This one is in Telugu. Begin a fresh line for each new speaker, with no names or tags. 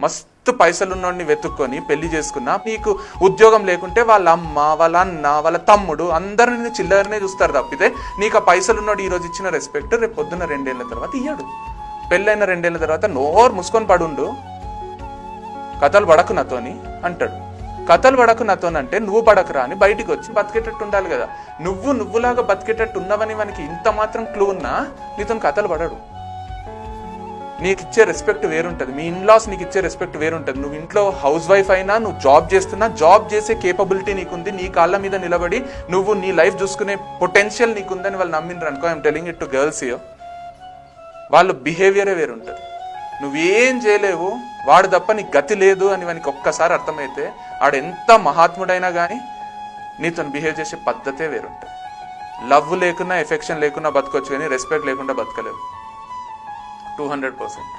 మస్తు పైసలున్నోడిని వెతుక్కొని పెళ్లి చేసుకున్నా, నీకు ఉద్యోగం లేకుంటే వాళ్ళ అమ్మ, వాళ్ళ అన్న, వాళ్ళ తమ్ముడు అందరిని చిల్లరనే చూస్తారు తప్పితే నీకు ఆ పైసలున్నోడు ఈరోజు ఇచ్చిన రెస్పెక్ట్ రేపు పొద్దున్న 2 ఏళ్ల తర్వాత ఇయ్యడు. పెళ్ళైన 2 ఏళ్ల తర్వాత నోరు మూసుకొని పడుండు, కథలు పడకు నాతోని అంటాడు. కథలు పడకు నాతోనంటే నువ్వు పడకురా అని బయటికి వచ్చి బతికేటట్టు ఉండాలి కదా. నువ్వులాగా బతికేటట్టు ఉన్నవని మనకి ఇంత మాత్రం క్లూ ఉన్నా నీతో కథలు పడడు. నీకు ఇచ్చే రెస్పెక్ట్ వేరుంటుంది, మీ ఇన్లాస్ నీకు ఇచ్చే రెస్పెక్ట్ వేరుంటుంది. నువ్వు ఇంట్లో హౌస్ వైఫ్ అయినా, నువ్వు జాబ్ చేస్తున్నా, జాబ్ చేసే కేపబిలిటీ నీకుంది, నీ కాళ్ళ మీద నిలబడి నువ్వు నీ లైఫ్ చూసుకునే పొటెన్షియల్ నీకుందని వాళ్ళు నమ్మిండ్రు అనుకో. I'm telling it to girls here, వాళ్ళ బిహేవియరే వేరుంటుంది. నువ్వేం చేయలేవు, వాడు తప్ప నీకు గతి లేదు అని వానికి ఒక్కసారి అర్థమైతే వాడు ఎంత మహాత్ముడైనా కానీ నీతో బిహేవ్ చేసే పద్ధతే వేరుంటుంది. లవ్ లేకున్నా, ఎఫెక్షన్ లేకున్నా బతకొచ్చు, కానీ రెస్పెక్ట్ లేకుండా బతకలేవు 200%.